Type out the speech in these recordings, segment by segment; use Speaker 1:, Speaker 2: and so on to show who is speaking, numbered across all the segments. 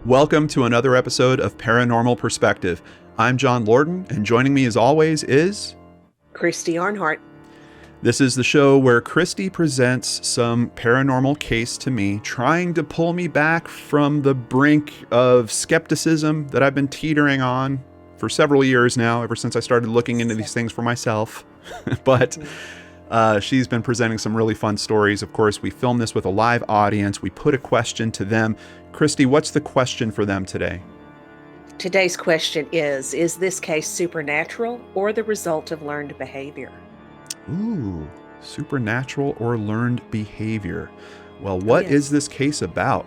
Speaker 1: Welcome to another episode of Paranormal Perspective. I'm John Lorden, and joining me as always is...
Speaker 2: Christy Arnhart.
Speaker 1: This is the show where Christy presents some paranormal case to me, trying to pull me back from the brink of skepticism that I've been teetering on for several years now, ever since I started looking into these things for myself. But she's been presenting some really fun stories. Of course, we filmed this with a live audience. We put a question to them. Christy, what's the question for them today?
Speaker 2: Today's question is this case supernatural or the result of learned behavior?
Speaker 1: Ooh, supernatural or learned behavior. Well, what is this case about?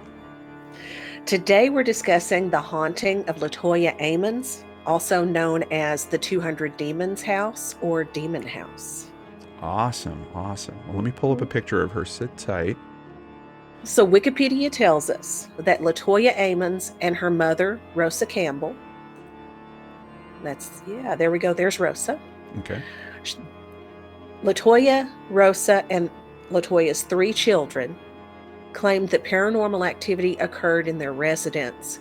Speaker 2: Today we're discussing the haunting of LaToya Ammons, also known as the 200 Demons House or Demon House.
Speaker 1: Awesome. Well, let me pull up a picture of her. Sit tight.
Speaker 2: So Wikipedia tells us that LaToya Ammons and her mother, Rosa Campbell, there we go. There's Rosa.
Speaker 1: Okay.
Speaker 2: LaToya, Rosa, and LaToya's 3 children claimed that paranormal activity occurred in their residence.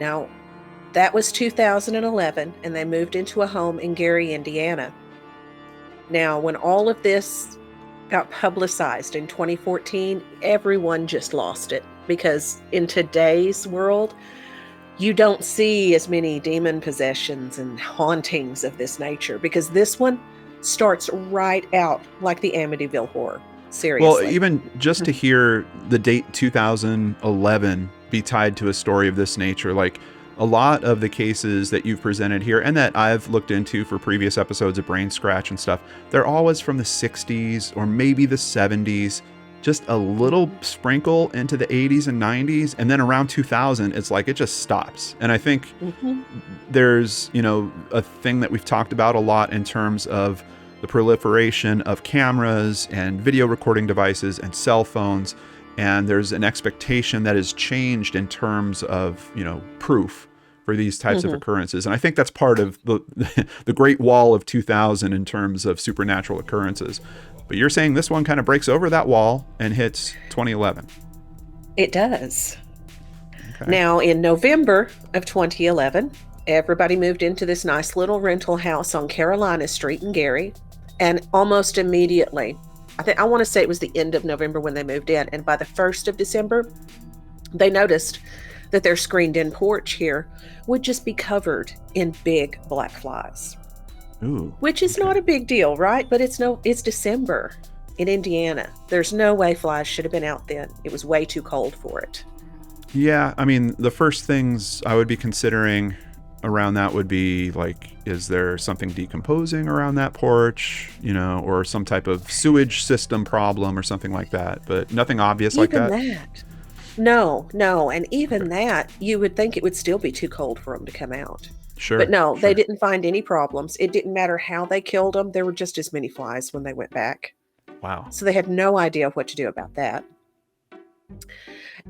Speaker 2: Now, that was 2011, and they moved into a home in Gary, Indiana. Now, when all of this got publicized in 2014, everyone just lost it, because in today's world, you don't see as many demon possessions and hauntings of this nature, because this one starts right out like the Amityville Horror. Seriously.
Speaker 1: Well, even just to hear the date 2011 be tied to a story of this nature, like a lot of the cases that you've presented here and that I've looked into for previous episodes of Brain Scratch and stuff, they're always from the 60s or maybe the 70s, just a little sprinkle into the 80s and 90s. And then around 2000, it's like it just stops. And I think there's, a thing that we've talked about a lot in terms of the proliferation of cameras and video recording devices and cell phones. And there's an expectation that has changed in terms of, proof for these types of occurrences. And I think that's part of the Great Wall of 2000 in terms of supernatural occurrences. But you're saying this one kind of breaks over that wall and hits 2011.
Speaker 2: It does.
Speaker 1: Okay.
Speaker 2: Now, in November of 2011, everybody moved into this nice little rental house on Carolina Street in Gary. And almost immediately, I want to say it was the end of November when they moved in. And by the 1st of December, they noticed that their screened-in porch here would just be covered in big black flies.
Speaker 1: Ooh,
Speaker 2: which is not a big deal, right? But it's December in Indiana. There's no way flies should have been out then. It was way too cold for it.
Speaker 1: Yeah, I mean, the first things I would be considering around that would be like, is there something decomposing around that porch, or some type of sewage system problem or something like that, but nothing obvious like that.
Speaker 2: Even that. No. And even that, you would think it would still be too cold for them to come out.
Speaker 1: Sure.
Speaker 2: But no, they didn't find any problems. It didn't matter how they killed them. There were just as many flies when they went back.
Speaker 1: Wow.
Speaker 2: So they had no idea what to do about that.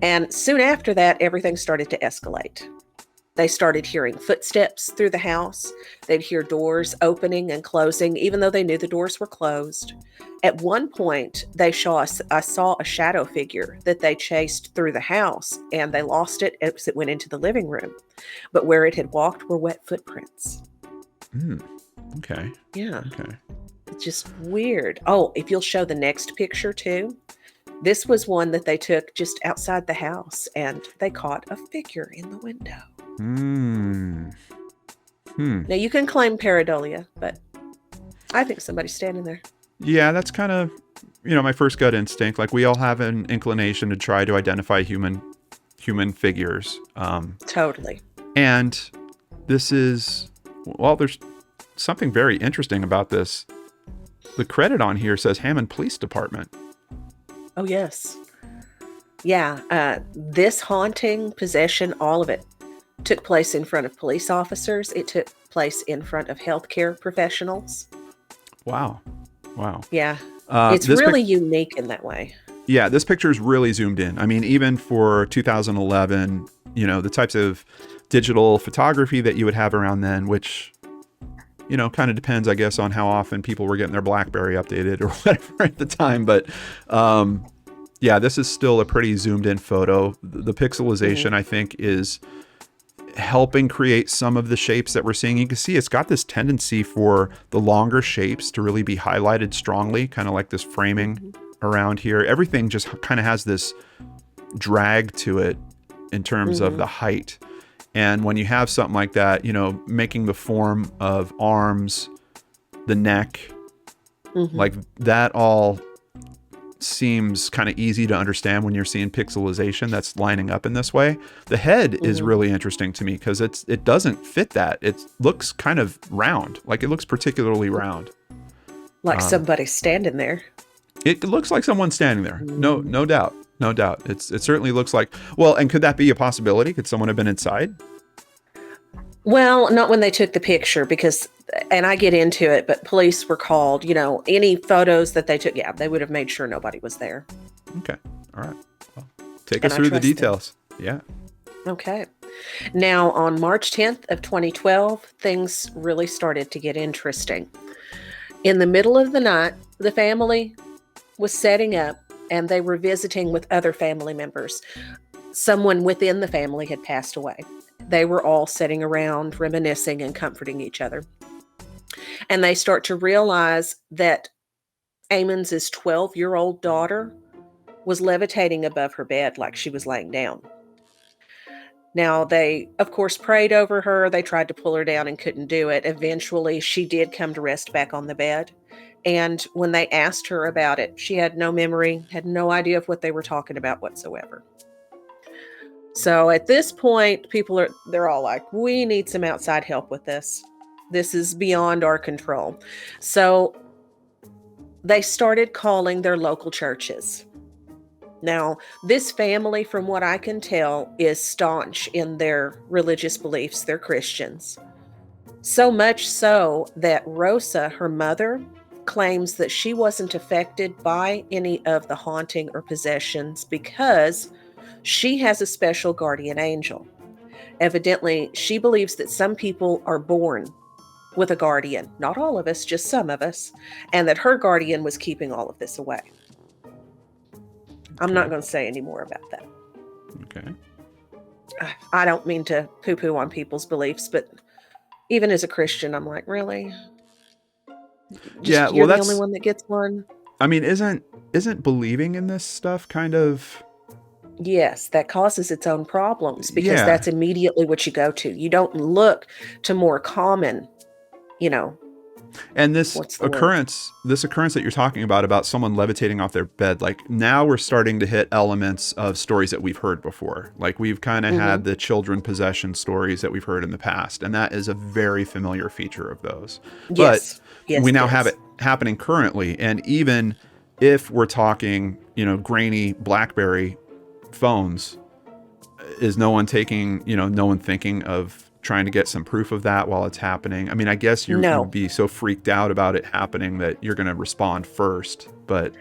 Speaker 2: And soon after that, everything started to escalate. They started hearing footsteps through the house. They'd hear doors opening and closing, even though they knew the doors were closed. At one point, I saw a shadow figure that they chased through the house, and they lost it as it went into the living room. But where it had walked were wet footprints.
Speaker 1: Okay.
Speaker 2: Yeah.
Speaker 1: Okay.
Speaker 2: It's just weird. Oh, if you'll show the next picture too. This was one that they took just outside the house, and they caught a figure in the window. Now, you can claim pareidolia, but I think somebody's standing there.
Speaker 1: Yeah, that's kind of, my first gut instinct. Like, we all have an inclination to try to identify human figures.
Speaker 2: Totally.
Speaker 1: And this is, there's something very interesting about this. The credit on here says Hammond Police Department.
Speaker 2: Oh, yes. Yeah, this haunting, possession, all of it took place in front of police officers. It took place in front of healthcare professionals.
Speaker 1: Wow.
Speaker 2: Yeah, it's really unique in that way.
Speaker 1: Yeah, this picture is really zoomed in. I mean, even for 2011, the types of digital photography that you would have around then, which, kind of depends, I guess, on how often people were getting their BlackBerry updated or whatever at the time. But Yeah, this is still a pretty zoomed in photo. The pixelization, I think, is helping create some of the shapes that we're seeing. You can see it's got this tendency for the longer shapes to really be highlighted strongly, kind of like this framing around here. Everything just kind of has this drag to it in terms of the height. And when you have something like that, you know, making the form of arms, the neck, like that all seems kind of easy to understand when you're seeing pixelization that's lining up in this way. The head is really interesting to me because it doesn't fit that. It looks kind of round, like it looks particularly round.
Speaker 2: Like somebody's standing there.
Speaker 1: It looks like someone's standing there. No doubt. No doubt. It certainly looks like, well, and could that be a possibility? Could someone have been inside?
Speaker 2: Well, not when they took the picture because, and I get into it, but police were called, you know, any photos that they took, yeah, they would have made sure nobody was there.
Speaker 1: Okay. All right. Well, take us through the details. Yeah.
Speaker 2: Okay. Now, on March 10th of 2012, things really started to get interesting. In the middle of the night, the family was setting up and they were visiting with other family members. Someone within the family had passed away. They were all sitting around reminiscing and comforting each other. And they start to realize that Amon's 12-year-old daughter was levitating above her bed like she was laying down. Now, they, of course, prayed over her. They tried to pull her down and couldn't do it. Eventually, she did come to rest back on the bed. And when they asked her about it, she had no memory, had no idea of what they were talking about whatsoever. So at this point, they're all like, we need some outside help with this. This is beyond our control. So they started calling their local churches. Now, this family, from what I can tell, is staunch in their religious beliefs. They're Christians. So much so that Rosa, her mother, claims that she wasn't affected by any of the haunting or possessions because she has a special guardian angel. Evidently, she believes that some people are born with a guardian. Not all of us, just some of us. And that her guardian was keeping all of this away. I'm not going to say any more about that.
Speaker 1: Okay.
Speaker 2: I don't mean to poo-poo on people's beliefs, but even as a Christian, I'm like, really? You're the only one that gets one?
Speaker 1: I mean, isn't believing in this stuff kind of...
Speaker 2: Yes, that causes its own problems because that's immediately what you go to. You don't look to more common, you know.
Speaker 1: And this occurrence that you're talking about someone levitating off their bed, like now we're starting to hit elements of stories that we've heard before. Like we've kind of had the children possession stories that we've heard in the past. And that is a very familiar feature of those. But we now have it happening currently. And even if we're talking, you know, grainy BlackBerry phones, is no one thinking of trying to get some proof of that while it's happening? I mean, I guess you'd be so freaked out about it happening that you're going to respond first, but...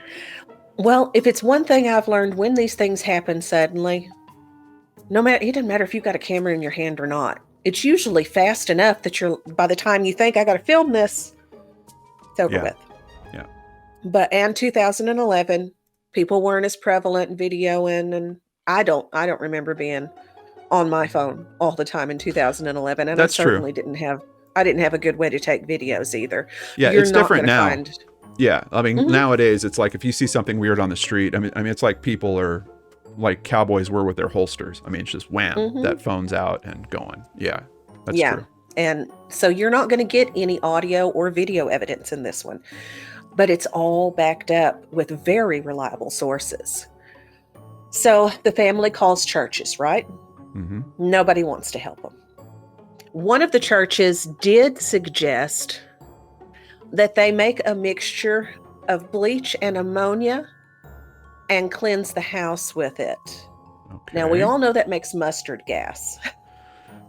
Speaker 2: Well, if it's one thing I've learned, when these things happen suddenly, it doesn't matter if you've got a camera in your hand or not. It's usually fast enough that by the time you think, I got to film this, it's over with.
Speaker 1: Yeah.
Speaker 2: But in 2011, people weren't as prevalent in videoing, and I don't remember being on my phone all the time in 2011, and
Speaker 1: That's
Speaker 2: I certainly didn't have a good way to take videos either.
Speaker 1: Yeah, it's different now. Yeah, I mean, nowadays it's like if you see something weird on the street, I mean, it's like people are like cowboys were with their holsters. I mean, it's just wham, that phone's out and going. Yeah, that's true.
Speaker 2: And so you're not going to get any audio or video evidence in this one, but it's all backed up with very reliable sources. So the family calls churches, right? Nobody wants to help them. One of the churches did suggest that they make a mixture of bleach and ammonia and cleanse the house with it. Okay. Now, we all know that makes mustard gas.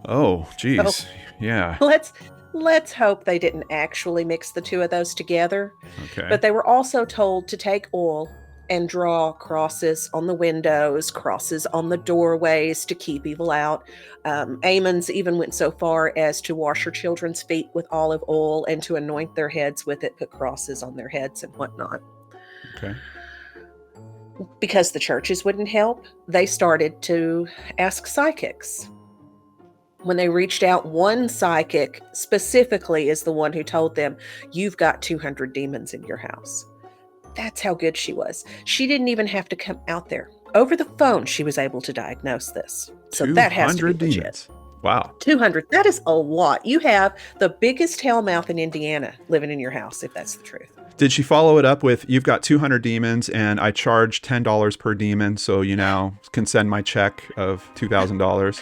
Speaker 1: Oh, geez. So, yeah.
Speaker 2: Let's hope they didn't actually mix the two of those together.
Speaker 1: Okay.
Speaker 2: But they were also told to take oil and draw crosses on the windows, crosses on the doorways to keep evil out. Amon's even went so far as to wash her children's feet with olive oil and to anoint their heads with it, put crosses on their heads and whatnot.
Speaker 1: Okay.
Speaker 2: Because the churches wouldn't help, they started to ask psychics. When they reached out, one psychic specifically is the one who told them, "You've got 200 demons in your house." That's how good she was. She didn't even have to come out there. Over the phone, she was able to diagnose this. So that has to be
Speaker 1: 200
Speaker 2: legit.
Speaker 1: demons. Wow.
Speaker 2: 200. That is a lot. You have the biggest hellmouth in Indiana living in your house, if that's the truth.
Speaker 1: Did she follow it up with, "You've got 200 demons and I charge $10 per demon, so you now can send my check of $2,000"?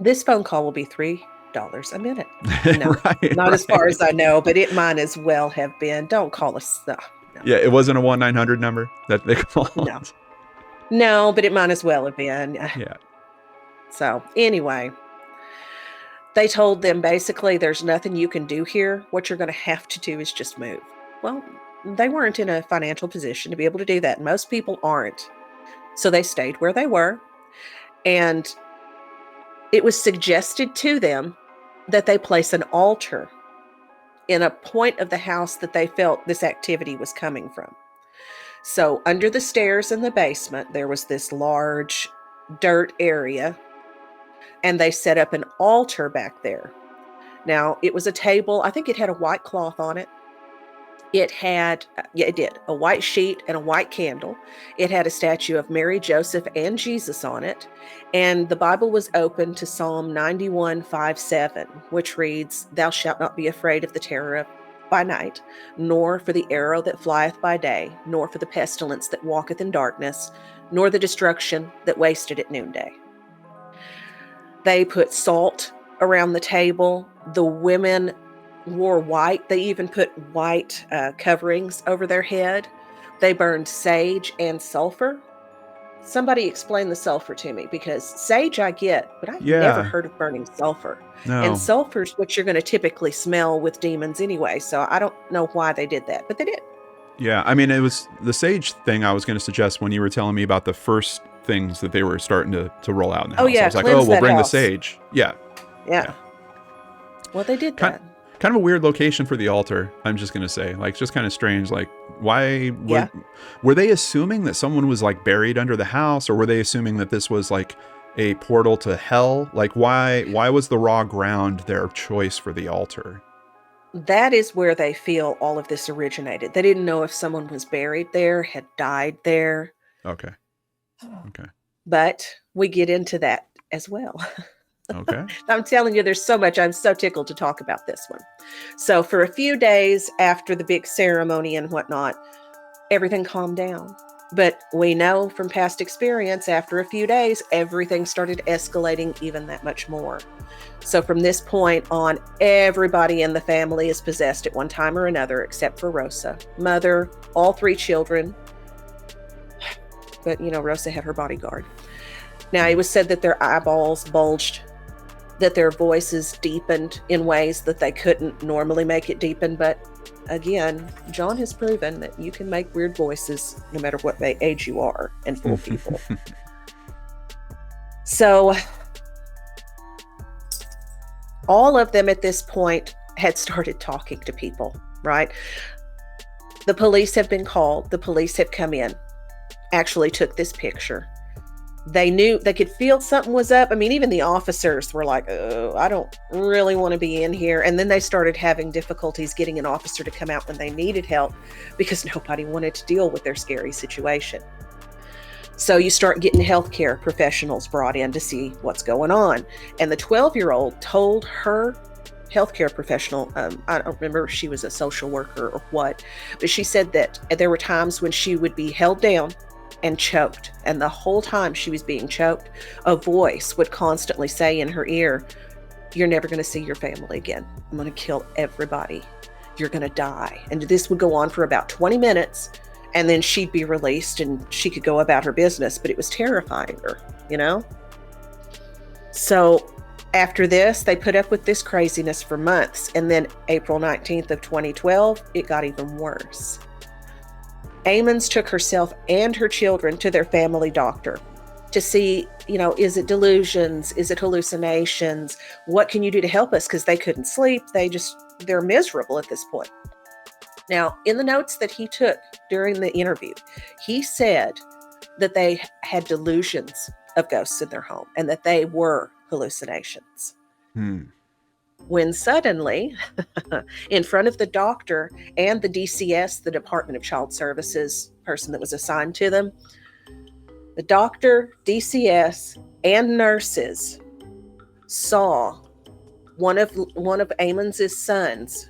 Speaker 2: This phone call will be $3 a minute. No,
Speaker 1: Right,
Speaker 2: not as
Speaker 1: right.
Speaker 2: far as I know, but it might as well have been. Don't call us. No.
Speaker 1: Yeah, it wasn't a 1-900 number that they called.
Speaker 2: No, but it might as well have been.
Speaker 1: Yeah.
Speaker 2: So anyway, they told them basically there's nothing you can do here. What you're going to have to do is just move. Well, they weren't in a financial position to be able to do that. Most people aren't. So they stayed where they were. And it was suggested to them that they place an altar in a point of the house that they felt this activity was coming from. So under the stairs in the basement, there was this large dirt area, and they set up an altar back there. Now, it was a table. I think it had a white cloth on it. It had, it did, a white sheet and a white candle. It had a statue of Mary, Joseph, and Jesus on it. And the Bible was open to Psalm 91:5-7, which reads, "Thou shalt not be afraid of the terror by night, nor for the arrow that flieth by day, nor for the pestilence that walketh in darkness, nor the destruction that wasteth at noonday." They put salt around the table. The women wore white. They even put white coverings over their head. They burned sage and sulfur. Somebody explain the sulfur to me, because sage I get, but I've never heard of burning sulfur.
Speaker 1: No.
Speaker 2: And sulfur's what you're going to typically smell with demons anyway. So I don't know why they did that, but they did.
Speaker 1: Yeah, I mean, it was the sage thing I was going to suggest when you were telling me about the first things that they were starting to roll out in the house.
Speaker 2: Yeah,
Speaker 1: I was like,
Speaker 2: cleanse
Speaker 1: oh, we'll
Speaker 2: that
Speaker 1: bring
Speaker 2: house.
Speaker 1: the sage. Yeah.
Speaker 2: Well, they did that.
Speaker 1: Kind of a weird location for the altar, I'm just going to say. Like, just kind of strange. Like, why were they assuming that someone was like buried under the house, or were they assuming that this was like a portal to hell? Like, why was the raw ground their choice for the altar?
Speaker 2: That is where they feel all of this originated. They didn't know if someone was buried there, had died there.
Speaker 1: Okay.
Speaker 2: But we get into that as well.
Speaker 1: Okay.
Speaker 2: I'm telling you, there's so much. I'm so tickled to talk about this one. So for a few days after the big ceremony and whatnot, everything calmed down. But we know from past experience, after a few days, everything started escalating even that much more. So from this point on, everybody in the family is possessed at one time or another, except for Rosa. Mother, all 3 children. But, Rosa had her bodyguard. Now, it was said that their eyeballs bulged, that their voices deepened in ways that they couldn't normally make it deepen. But again, John has proven that you can make weird voices no matter what age you are and fool people. So all of them at this point had started talking to people, right? The police have been called. The police have come in, actually took this picture. They knew, they could feel something was up. I mean, even the officers were like, "Oh, I don't really want to be in here." And then they started having difficulties getting an officer to come out when they needed help, because nobody wanted to deal with their scary situation. So you start getting healthcare professionals brought in to see what's going on. And the 12-year-old told her healthcare professional, I don't remember if she was a social worker or what, but she said that there were times when she would be held down and choked. And the whole time she was being choked, a voice would constantly say in her ear, "You're never going to see your family again. I'm going to kill everybody. You're going to die." And this would go on for about 20 minutes. And then she'd be released and she could go about her business, but it was terrifying her, So after this, they put up with this craziness for months. And then April 19th of 2012, it got even worse. Ammons took herself and her children to their family doctor to see, is it delusions? Is it hallucinations? What can you do to help us? Because they couldn't sleep. They're miserable at this point. Now, in the notes that he took during the interview, he said that they had delusions of ghosts in their home and that they were hallucinations. When suddenly, in front of the doctor and the DCS, the Department of Child Services person that was assigned to them, the doctor, DCS, and nurses saw one of Amons's sons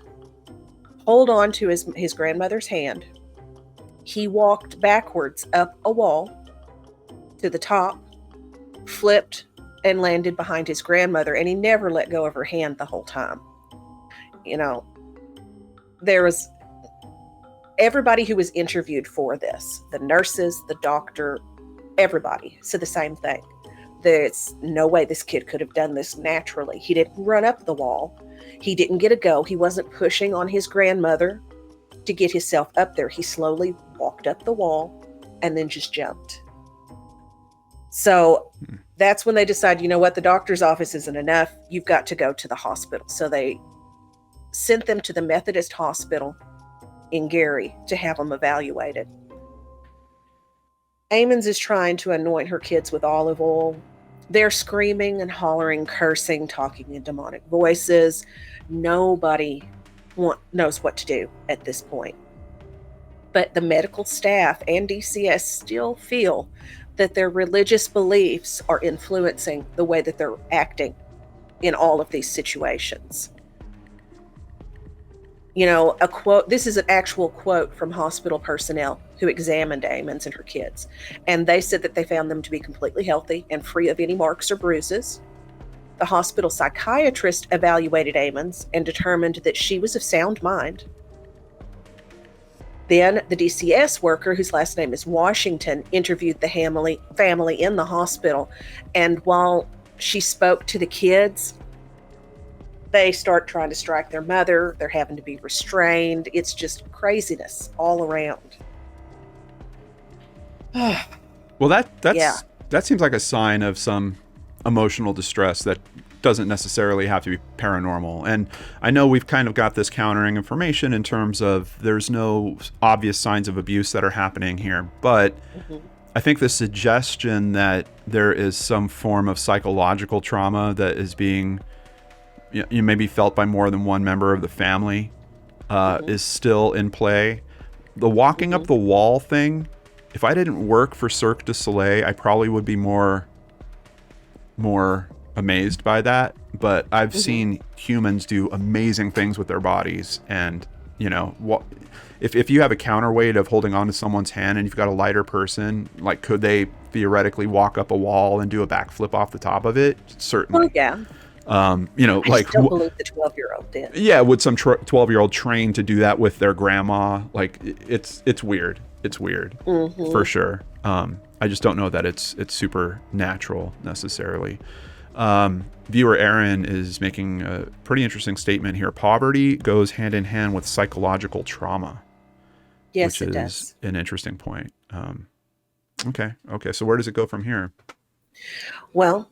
Speaker 2: hold on to his grandmother's hand. He walked backwards up a wall to the top, flipped, and landed behind his grandmother, and he never let go of her hand the whole time. You know, there was everybody who was interviewed for this, the nurses, the doctor, everybody said the same thing. There's no way this kid could have done this naturally. He didn't run up the wall. He didn't get a go. He wasn't pushing on his grandmother to get himself up there. He slowly walked up the wall and then just jumped. So that's when they decide, you know what, the doctor's office isn't enough. You've got to go to the hospital. So they sent them to the Methodist Hospital in Gary to have them evaluated. Amons is trying to anoint her kids with olive oil. They're screaming and hollering, cursing, talking in demonic voices. Nobody knows what to do at this point. But the medical staff and DCS still feel that their religious beliefs are influencing the way that they're acting in all of these situations. You know, a quote, this is an actual quote from hospital personnel who examined Amons and her kids. And they said that they found them to be completely healthy and free of any marks or bruises. The hospital psychiatrist evaluated Amons and determined that she was of sound mind. Then the DCS worker, whose last name is Washington, interviewed the family in the hospital. And while she spoke to the kids, they start trying to strike their mother. They're having to be restrained. It's just craziness all around.
Speaker 1: Well, that seems like a sign of some emotional distress that doesn't necessarily have to be paranormal. And I know we've kind of got this countering information in terms of there's no obvious signs of abuse that are happening here, but I think the suggestion that there is some form of psychological trauma that is being maybe felt by more than one member of the family is still in play. The walking up the wall thing, if I didn't work for Cirque du Soleil, I probably would be more amazed by that. But I've seen humans do amazing things with their bodies. And, you know, if you have a counterweight of holding on to someone's hand and you've got a lighter person, like, could they theoretically walk up a wall and do a backflip off the top of it? Certainly.
Speaker 2: Well, yeah.
Speaker 1: You know,
Speaker 2: I still believe the 12-year-old did.
Speaker 1: Yeah, would some 12-year-old train to do that with their grandma? Like, it's weird. It's weird for sure. I just don't know that it's supernatural necessarily. Viewer Aaron is making a pretty interesting statement here. Poverty goes hand in hand with psychological trauma.
Speaker 2: Yes,
Speaker 1: which
Speaker 2: it
Speaker 1: is
Speaker 2: does.
Speaker 1: an interesting point. Okay. So where does it go from here?
Speaker 2: Well,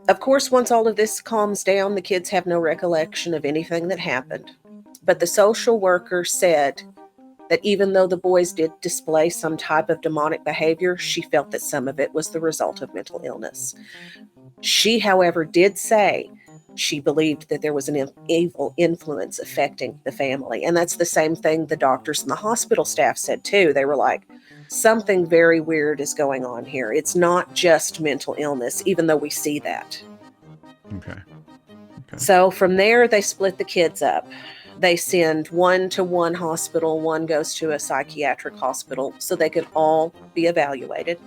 Speaker 2: of course, once all of this calms down, the kids have no recollection of anything that happened. But the social worker said that even though the boys did display some type of demonic behavior, she felt that some of it was the result of mental illness. She, however, did say she believed that there was an evil influence affecting the family. And that's the same thing the doctors and the hospital staff said too. They were like, something very weird is going on here. It's not just mental illness, even though we see that.
Speaker 1: Okay.
Speaker 2: So from there, they split the kids up. They send one to one hospital, one goes to a psychiatric hospital so they can all be evaluated.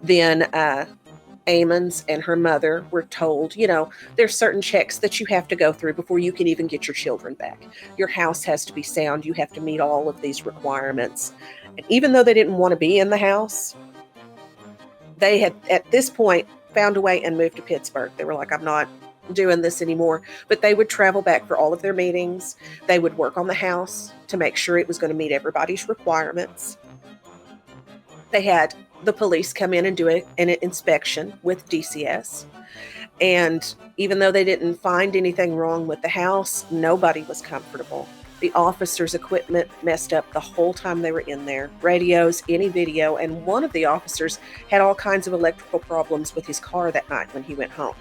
Speaker 2: Then Amons and her mother were told, you know, there's certain checks that you have to go through before you can even get your children back. Your house has to be sound. You have to meet all of these requirements. And even though they didn't want to be in the house, they had at this point found a way and moved to Pittsburgh. They were like, I'm not doing this anymore. But they would travel back for all of their meetings. They would work on the house to make sure it was going to meet everybody's requirements. They had the police come in and do an inspection with DCS. And even though they didn't find anything wrong with the house, nobody was comfortable The officers' equipment messed up the whole time they were in there. Radios, any video, and one of the officers had all kinds of electrical problems with his car that night when he went home.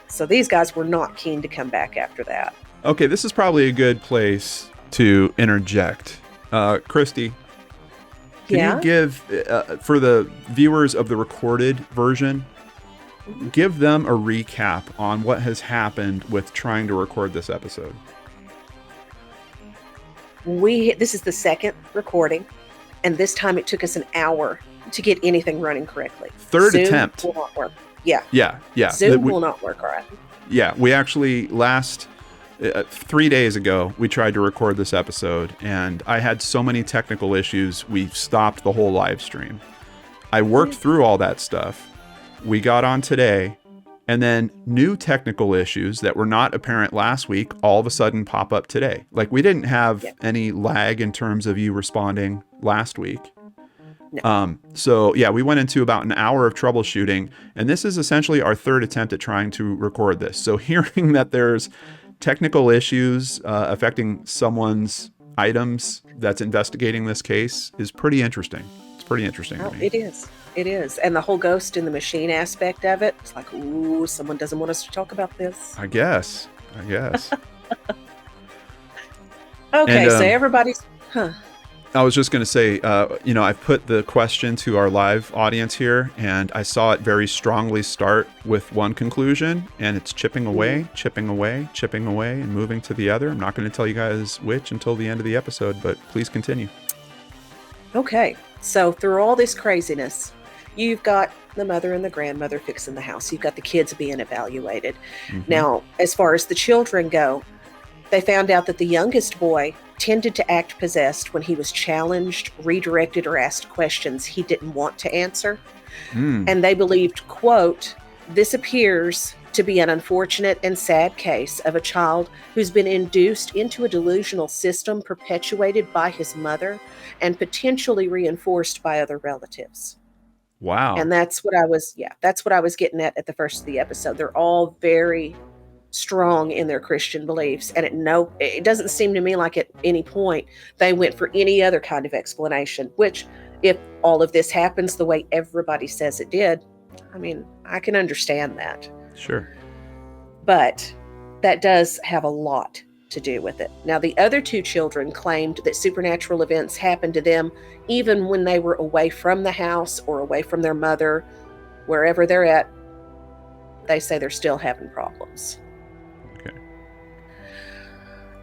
Speaker 2: So these guys were not keen to come back after that.
Speaker 1: Okay, this is probably a good place to interject. Christy, can you give, for the viewers of the recorded version, give them a recap on what has happened with trying to record this episode?
Speaker 2: This is the second recording, and this time it took us an hour to get anything running correctly.
Speaker 1: Third
Speaker 2: Zoom
Speaker 1: attempt.
Speaker 2: Will not work. Yeah.
Speaker 1: Yeah.
Speaker 2: Zoom will not work, all right.
Speaker 1: Yeah, we actually 3 days ago, we tried to record this episode, and I had so many technical issues, we stopped the whole live stream. I worked through all that stuff. We got on today, and then new technical issues that were not apparent last week all of a sudden pop up today. Like, we didn't have any lag in terms of you responding last week.
Speaker 2: No.
Speaker 1: So yeah, we went into about an hour of troubleshooting, and this is essentially our third attempt at trying to record this. So hearing that there's technical issues affecting someone's items that's investigating this case is pretty interesting. It's pretty interesting to me.
Speaker 2: It is. And the whole ghost in the machine aspect of it, it's like, ooh, someone doesn't want us to talk about this.
Speaker 1: I guess.
Speaker 2: Okay, so everybody's...
Speaker 1: I was just going to say, I've put the question to our live audience here, and I saw it very strongly start with one conclusion, and it's chipping away, and moving to the other. I'm not going to tell you guys which until the end of the episode, but please continue.
Speaker 2: Okay, so through all this craziness, you've got the mother and the grandmother fixing the house. You've got the kids being evaluated. Mm-hmm. Now, as far as the children go, they found out that the youngest boy tended to act possessed when he was challenged, redirected, or asked questions he didn't want to answer. And they believed, quote, "This appears to be an unfortunate and sad case of a child who's been induced into a delusional system perpetuated by his mother and potentially reinforced by other relatives."
Speaker 1: Wow.
Speaker 2: And that's what I was getting at the first of the episode. They're all very strong in their Christian beliefs, and it doesn't seem to me like at any point they went for any other kind of explanation, which, if all of this happens the way everybody says it did, I mean, I can understand that.
Speaker 1: Sure.
Speaker 2: But that does have a lot to do with it. Now, the other two children claimed that supernatural events happened to them even when they were away from the house or away from their mother. Wherever they're at, they say they're still having problems.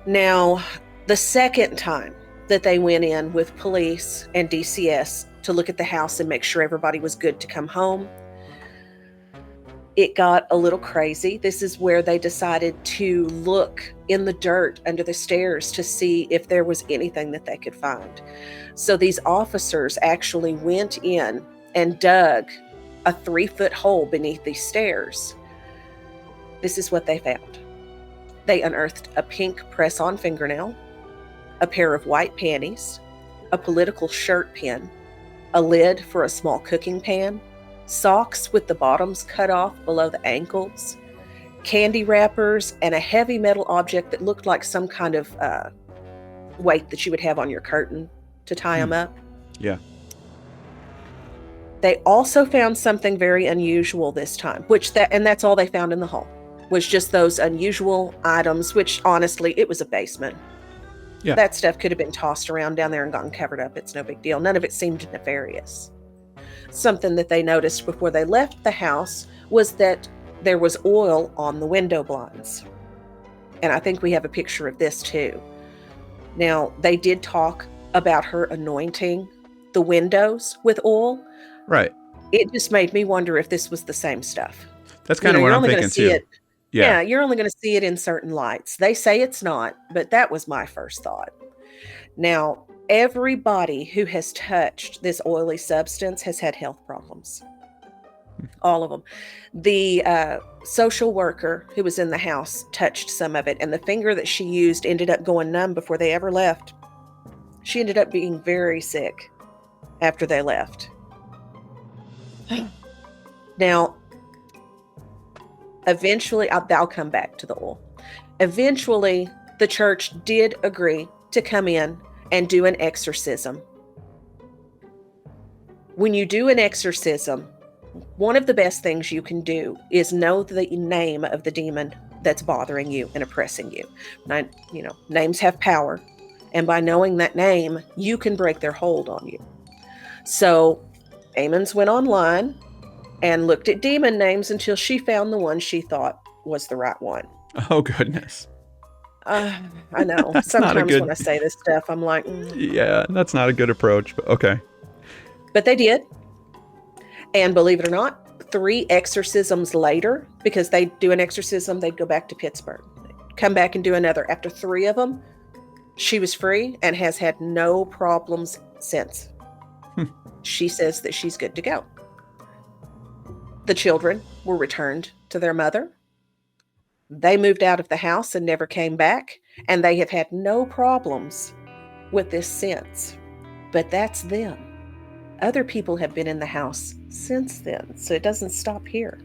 Speaker 2: Now, the second time that they went in with police and DCS to look at the house and make sure everybody was good to come home, it got a little crazy. This is where they decided to look in the dirt under the stairs to see if there was anything that they could find. So these officers actually went in and dug a 3-foot hole beneath these stairs. This is what they found. They unearthed a pink press-on fingernail, a pair of white panties, a political shirt pin, a lid for a small cooking pan, socks with the bottoms cut off below the ankles, candy wrappers, and a heavy metal object that looked like some kind of weight that you would have on your curtain to tie them up.
Speaker 1: Yeah.
Speaker 2: They also found something very unusual this time, and that's all they found in the hole. Was just those unusual items, which honestly, it was a basement.
Speaker 1: Yeah.
Speaker 2: That stuff could have been tossed around down there and gotten covered up. It's no big deal. None of it seemed nefarious. Something that they noticed before they left the house was that there was oil on the window blinds. And I think we have a picture of this too. Now, they did talk about her anointing the windows with oil.
Speaker 1: Right.
Speaker 2: It just made me wonder if this was the same stuff.
Speaker 1: That's kind of what I'm thinking too.
Speaker 2: Yeah, you're only going to see it in certain lights. They say it's not, but that was my first thought. Now, everybody who has touched this oily substance has had health problems. All of them. The social worker who was in the house touched some of it, and the finger that she used ended up going numb before they ever left. She ended up being very sick after they left. Now, eventually, I'll come back to the oil. Eventually, the church did agree to come in and do an exorcism. When you do an exorcism, one of the best things you can do is know the name of the demon that's bothering you and oppressing you. Now, names have power, and by knowing that name, you can break their hold on you. So Amons went online and looked at demon names until she found the one she thought was the right one.
Speaker 1: Oh, goodness.
Speaker 2: I know. Sometimes when I say this stuff, I'm like,
Speaker 1: Yeah, that's not a good approach, but okay.
Speaker 2: But they did. And believe it or not, 3 exorcisms later, because they do an exorcism, they'd go back to Pittsburgh, come back and do another. After 3 of them, she was free and has had no problems since. She says that she's good to go. The children were returned to their mother. They moved out of the house and never came back, and they have had no problems with this since. But that's them. Other people have been in the house since then, so it doesn't stop here.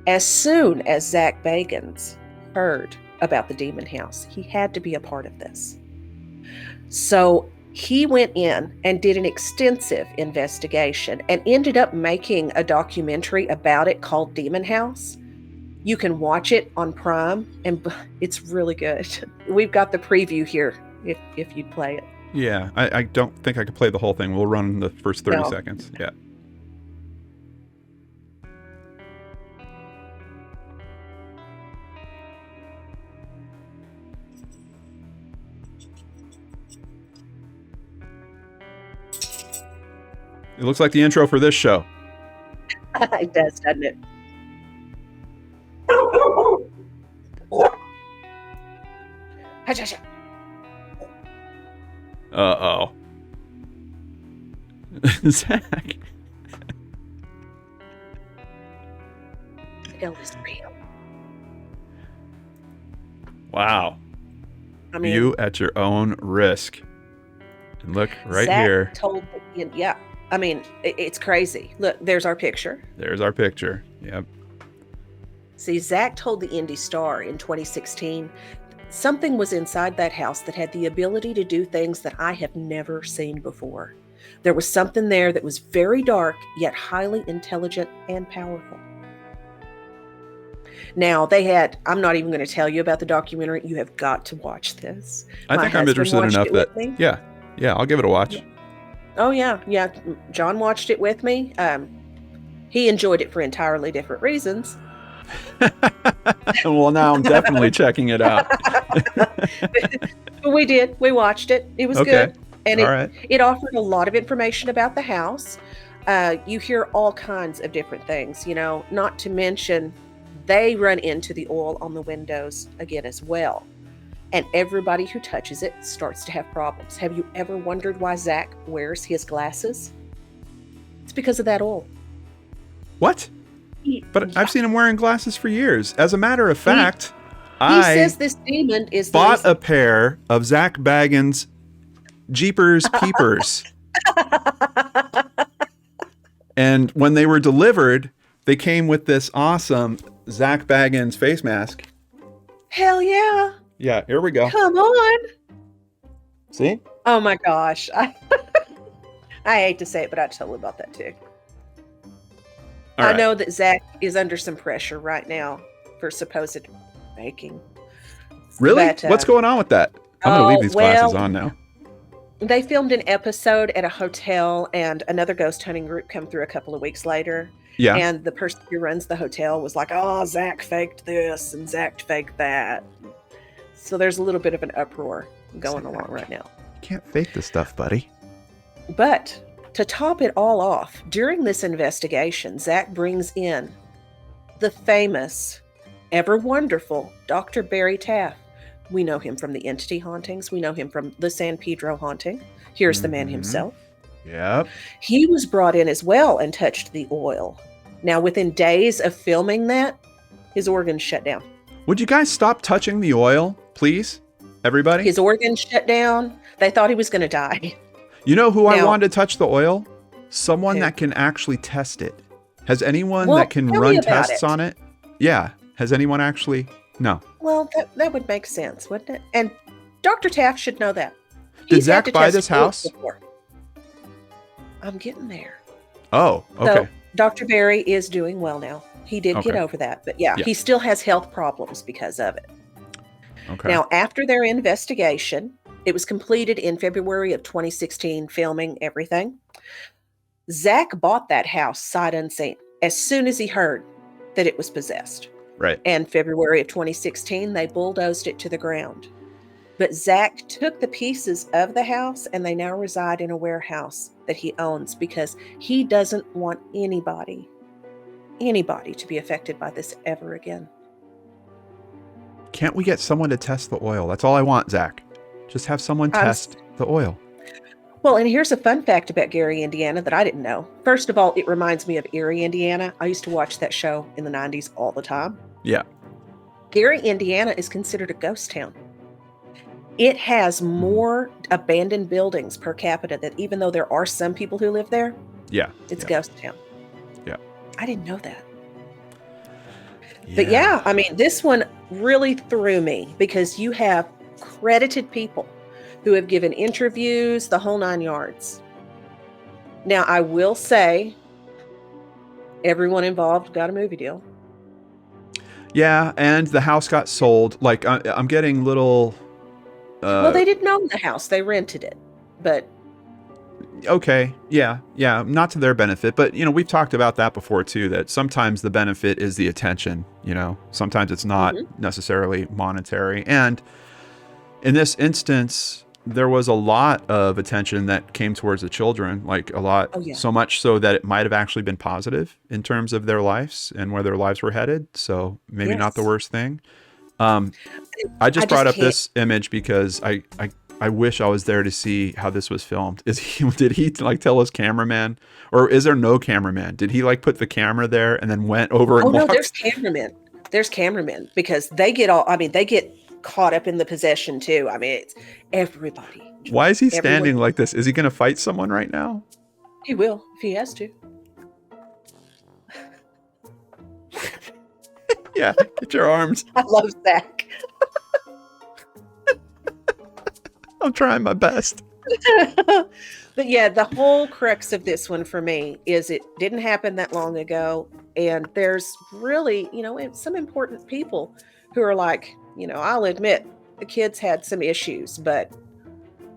Speaker 2: As soon as Zach Bagans heard about the demon house, he had to be a part of this. So he went in and did an extensive investigation and ended up making a documentary about it called Demon House. You can watch it on Prime, and it's really good. We've got the preview here if you'd play it.
Speaker 1: Yeah, I don't think I could play the whole thing. We'll run the first 30 seconds. Yeah. It looks like the intro for this show.
Speaker 2: It does, doesn't it?
Speaker 1: Uh-oh. Zach.
Speaker 2: Hell is real.
Speaker 1: Wow.
Speaker 2: I mean,
Speaker 1: you at your own risk. And look right
Speaker 2: Zach
Speaker 1: here.
Speaker 2: Told, yeah. I mean, it's crazy. Look, there's our picture.
Speaker 1: There's our picture. Yep.
Speaker 2: See, Zach told the Indy Star in 2016, something was inside that house that had the ability to do things that I have never seen before. There was something there that was very dark, yet highly intelligent and powerful. Now, I'm not even going to tell you about the documentary. You have got to watch this.
Speaker 1: I think I'm interested enough that, yeah, I'll give it a watch.
Speaker 2: Yeah. Oh, yeah. John watched it with me. He enjoyed it for entirely different reasons.
Speaker 1: Well, now I'm definitely checking it out.
Speaker 2: We did. We watched it. It was good. And it offered a lot of information about the house. You hear all kinds of different things, not to mention they run into the oil on the windows again as well. And everybody who touches it starts to have problems. Have you ever wondered why Zach wears his glasses? It's because of that oil.
Speaker 1: What? But I've seen him wearing glasses for years. As a matter of fact,
Speaker 2: he says this demon is
Speaker 1: bought a pair of Zach Bagans Jeepers Peepers. And when they were delivered, they came with this awesome Zach Bagans face mask.
Speaker 2: Hell yeah.
Speaker 1: Yeah, here we go.
Speaker 2: Come on.
Speaker 1: See?
Speaker 2: Oh my gosh. I hate to say it, but I totally bought that too. I know that Zach is under some pressure right now for supposed baking.
Speaker 1: Really? But, what's going on with that? I'm going to leave these glasses on now.
Speaker 2: They filmed an episode at a hotel, and another ghost hunting group come through a couple of weeks later.
Speaker 1: Yeah.
Speaker 2: And the person who runs the hotel was like, oh, Zach faked this and Zach faked that. So there's a little bit of an uproar going along right now.
Speaker 1: You can't fake this stuff, buddy.
Speaker 2: But to top it all off, during this investigation, Zach brings in the famous, ever wonderful Dr. Barry Taff. We know him from the Entity hauntings. We know him from the San Pedro haunting. Here's the man himself.
Speaker 1: Yep.
Speaker 2: He was brought in as well and touched the oil. Now, within days of filming that, his organs shut down.
Speaker 1: Would you guys stop touching the oil, please? Everybody?
Speaker 2: His organs shut down. They thought he was going to die.
Speaker 1: You know who I wanted to touch the oil? Someone that can actually test it. Has anyone that can run tests on it? Yeah. Has anyone actually? No.
Speaker 2: Well, that would make sense, wouldn't it? And Dr. Taft should know that.
Speaker 1: Did
Speaker 2: He's had
Speaker 1: Zach
Speaker 2: to
Speaker 1: buy
Speaker 2: test
Speaker 1: this
Speaker 2: bullets
Speaker 1: house?
Speaker 2: before. I'm getting there.
Speaker 1: Oh, okay.
Speaker 2: So Dr. Barry is doing well now. He did get
Speaker 1: Okay.
Speaker 2: over that, but yeah,
Speaker 1: Yeah.
Speaker 2: he still has health problems because of it.
Speaker 1: Okay.
Speaker 2: Now, after their investigation, it was completed in February of 2016, filming everything. Zach bought that house sight unseen as soon as he heard that it was possessed.
Speaker 1: Right.
Speaker 2: And February of 2016, they bulldozed it to the ground. But Zach took the pieces of the house and they now reside in a warehouse that he owns because he doesn't want anybody to be affected by this ever again.
Speaker 1: Can't we get someone to test the oil? That's all I want, Zach. Just have someone test the oil.
Speaker 2: Well, and here's a fun fact about Gary, Indiana that I didn't know. First of all, it reminds me of Erie, Indiana. I used to watch that show in the 90s all the time.
Speaker 1: Yeah.
Speaker 2: Gary, Indiana is considered a ghost town. It has more abandoned buildings per capita that even though there are some people who live there, it's a ghost town.
Speaker 1: Yeah.
Speaker 2: I didn't know that. But yeah, I mean, this one really threw me because you have credited people who have given interviews, the whole 9 yards. Now, I will say everyone involved got a movie deal.
Speaker 1: Yeah, and the house got sold. Like, I'm getting little...
Speaker 2: well, they didn't own the house. They rented it. But...
Speaker 1: okay, yeah, not to their benefit. But, we've talked about that before, too, that sometimes the benefit is the attention, Sometimes it's not necessarily monetary. And in this instance, there was a lot of attention that came towards the children, like a lot, so much so that it might have actually been positive in terms of their lives and where their lives were headed. So maybe not the worst thing. I just brought up this image because I wish I was there to see how this was filmed. Did he like tell his cameraman, or is there no cameraman? Did he like put the camera there and then went over and
Speaker 2: no, there's cameramen. There's cameramen because they get caught up in the possession too. I mean, it's everybody.
Speaker 1: Why is he standing like this? Is he going to fight someone right now?
Speaker 2: He will if he has to.
Speaker 1: Yeah, get your arms.
Speaker 2: I love Zach.
Speaker 1: I'm trying my best.
Speaker 2: But yeah, the whole crux of this one for me is it didn't happen that long ago. And there's really, some important people who are like, I'll admit the kids had some issues, but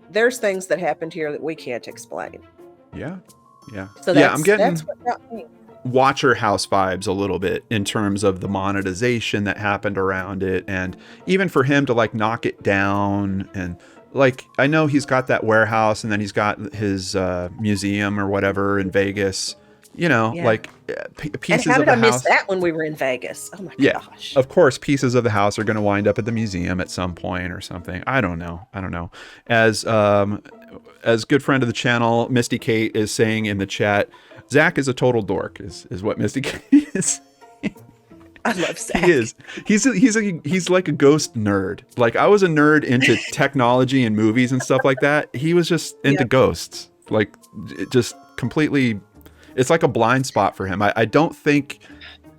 Speaker 2: there's things that happened here that we can't explain.
Speaker 1: Yeah.
Speaker 2: So
Speaker 1: I'm getting
Speaker 2: that's what got me.
Speaker 1: Watcher House vibes a little bit in terms of the monetization that happened around it. And even for him to like knock it down and like, I know he's got that warehouse and then he's got his museum or whatever in Vegas, like pieces of the house. And how did I miss
Speaker 2: that when we were in Vegas? Oh my gosh.
Speaker 1: Of course, pieces of the house are going to wind up at the museum at some point or something. I don't know. As good friend of the channel, Misty Kate is saying in the chat, Zach is a total dork is what Misty Kate is.
Speaker 2: I love Zach.
Speaker 1: He is. He's like a ghost nerd. Like I was a nerd into technology and movies and stuff like that. He was just into ghosts. Like just completely. It's like a blind spot for him. I don't think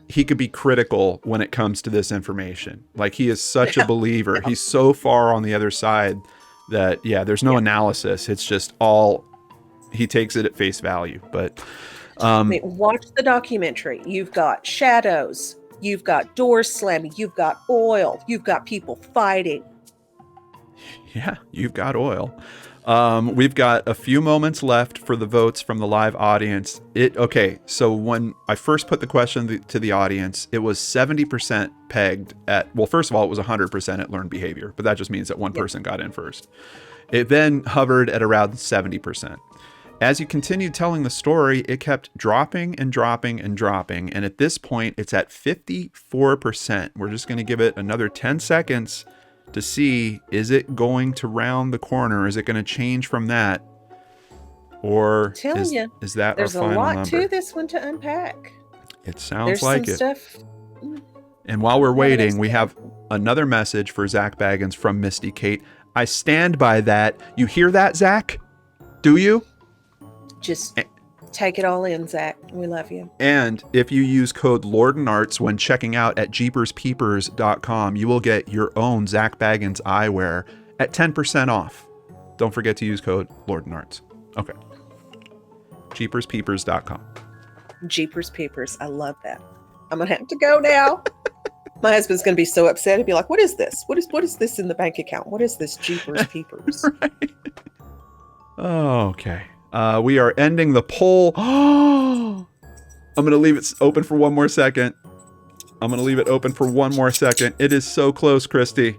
Speaker 1: he could be critical when it comes to this information. Like he is such a believer. He's so far on the other side that there's no analysis. It's just all he takes it at face value. But
Speaker 2: watch the documentary. You've got shadows. You've got doors slamming. You've got oil. You've got people fighting.
Speaker 1: Yeah, you've got oil. We've got a few moments left for the votes from the live audience. So when I first put the question to the audience, it was 70% pegged at, well, first of all, it was 100% at learned behavior, but that just means that one person got in first. It then hovered at around 70%. As you continued telling the story, it kept dropping and dropping and dropping. And at this point, it's at 54%. We're just going to give it another 10 seconds to see, is it going to round the corner? Is it going to change from that? Or is that
Speaker 2: there's
Speaker 1: our final number?
Speaker 2: There's a lot to this one to unpack.
Speaker 1: It sounds like it.
Speaker 2: Stuff.
Speaker 1: And while we're waiting, we have another message for Zach Baggins from Misty Kate. I stand by that. You hear that, Zach? Do you?
Speaker 2: Just Take it all in, Zach. We love you.
Speaker 1: And if you use code LordanArts when checking out at jeeperspeepers.com, you will get your own Zach Baggins eyewear at 10% off. Don't forget to use code LordanArts. Okay. jeeperspeepers.com.
Speaker 2: Jeepers Peepers. I love that. I'm going to have to go now. My husband's going to be so upset. He'll be like, what is this? What is this in the bank account? What is this Jeepers Peepers?
Speaker 1: Right. Okay. We are ending the poll. I'm going to leave it open for one more second. It is so close, Christy.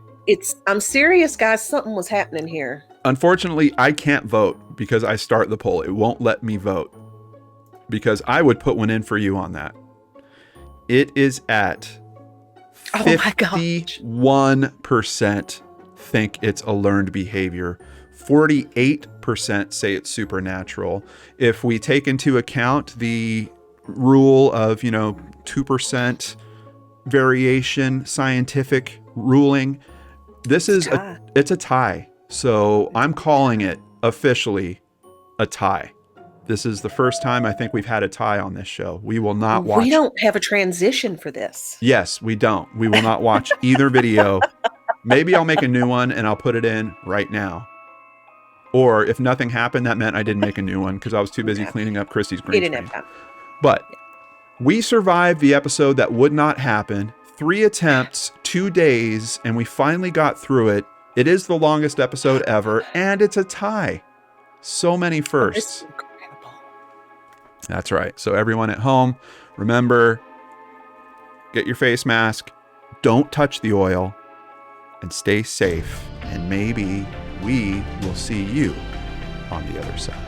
Speaker 2: I'm serious, guys. Something was happening here.
Speaker 1: Unfortunately, I can't vote because I start the poll. It won't let me vote because I would put one in for you on that. It is at 51% think it's a learned behavior. 48% say it's supernatural. If we take into account the rule of, 2% variation, scientific ruling, it's a tie. So I'm calling it officially a tie. This is the first time I think we've had a tie on this show. We will not watch.
Speaker 2: We don't have a transition for this.
Speaker 1: Yes, we don't. We will not watch either video. Maybe I'll make a new one and I'll put it in right now. Or if nothing happened, that meant I didn't make a new one because I was too busy cleaning up Christy's green screen.
Speaker 2: Have time.
Speaker 1: But we survived the episode that would not happen. 3 attempts, 2 days, and we finally got through it. It is the longest episode ever, and it's a tie. So many firsts.
Speaker 2: Incredible.
Speaker 1: That's right. So everyone at home, remember, get your face mask, don't touch the oil, and stay safe. And maybe we will see you on the other side.